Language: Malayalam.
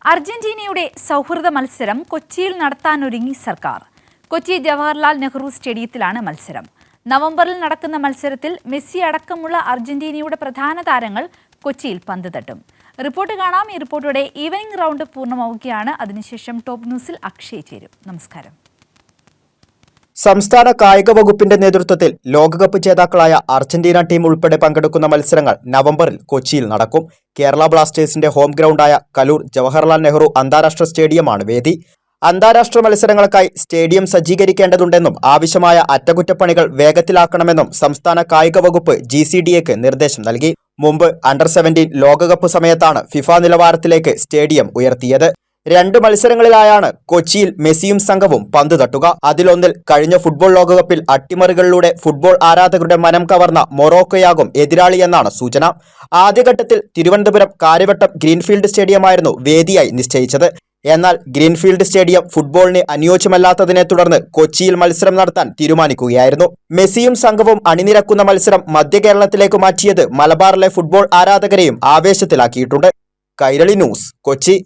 അർജന്റീനയുടെ സൗഹൃദ മത്സരം കൊച്ചിയിൽ നടത്താനൊരുങ്ങി സർക്കാർ. കൊച്ചി ജവഹർലാൽ നെഹ്റു സ്റ്റേഡിയത്തിലാണ് മത്സരം. നവംബറിൽ നടക്കുന്ന മത്സരത്തിൽ മെസ്സി അടക്കമുള്ള അർജന്റീനയുടെ പ്രധാന താരങ്ങൾ കൊച്ചിയിൽ പന്ത് തട്ടും. റിപ്പോർട്ട് കാണാം. ഈ റിപ്പോർട്ടോടെ ഈവനിംഗ് റൗണ്ട് പൂർണ്ണമാവുകയാണ്. അതിനുശേഷം ടോപ്പ് ന്യൂസിൽ അക്ഷയ് ചേരും. നമസ്കാരം. സംസ്ഥാന കായിക വകുപ്പിന്റെ നേതൃത്വത്തിൽ ലോകകപ്പ് ജേതാക്കളായ അർജന്റീന ടീം ഉൾപ്പെടെ പങ്കെടുക്കുന്ന മത്സരങ്ങൾ നവംബറിൽ കൊച്ചിയിൽ നടക്കും. കേരള ബ്ലാസ്റ്റേഴ്സിന്റെ ഹോം ഗ്രൗണ്ടായ കലൂർ ജവഹർലാൽ നെഹ്റു അന്താരാഷ്ട്ര സ്റ്റേഡിയമാണ് വേദി. അന്താരാഷ്ട്ര മത്സരങ്ങൾക്കായി സ്റ്റേഡിയം സജ്ജീകരിക്കേണ്ടതുണ്ടെന്നും ആവശ്യമായ അറ്റകുറ്റപ്പണികൾ വേഗത്തിലാക്കണമെന്നും സംസ്ഥാന കായിക വകുപ്പ് GCDAക്ക് നിർദ്ദേശം നൽകി. മുമ്പ് അണ്ടർ-17 ലോകകപ്പ് സമയത്താണ് ഫിഫ നിലവാരത്തിലേക്ക് സ്റ്റേഡിയം ഉയർത്തിയത്. 2 മത്സരങ്ങളിലായാണ് കൊച്ചിയിൽ മെസ്സിയും സംഘവും പന്ത് തട്ടുക. അതിലൊന്നിൽ കഴിഞ്ഞ ഫുട്ബോൾ ലോകകപ്പിൽ അട്ടിമറികളിലൂടെ ഫുട്ബോൾ ആരാധകരുടെ മനം കവർന്ന മൊറോക്കോയാകും എതിരാളിയെന്നാണ് സൂചന. ആദ്യഘട്ടത്തിൽ തിരുവനന്തപുരം കാര്യവട്ടം ഗ്രീൻഫീൽഡ് സ്റ്റേഡിയമായിരുന്നു വേദിയായി നിശ്ചയിച്ചത്. എന്നാൽ ഗ്രീൻഫീൽഡ് സ്റ്റേഡിയം ഫുട്ബോളിന് അനുയോജ്യമല്ലാത്തതിനെ തുടർന്ന് കൊച്ചിയിൽ മത്സരം നടത്താൻ തീരുമാനിക്കുകയായിരുന്നു. മെസ്സിയും സംഘവും അണിനിരക്കുന്ന മത്സരം മധ്യ കേരളത്തിലേക്ക് മാറ്റിയത് മലബാറിലെ ഫുട്ബോൾ ആരാധകരെയും ആവേശത്തിലാക്കിയിട്ടുണ്ട്. കൈരളി ന്യൂസ്, കൊച്ചി.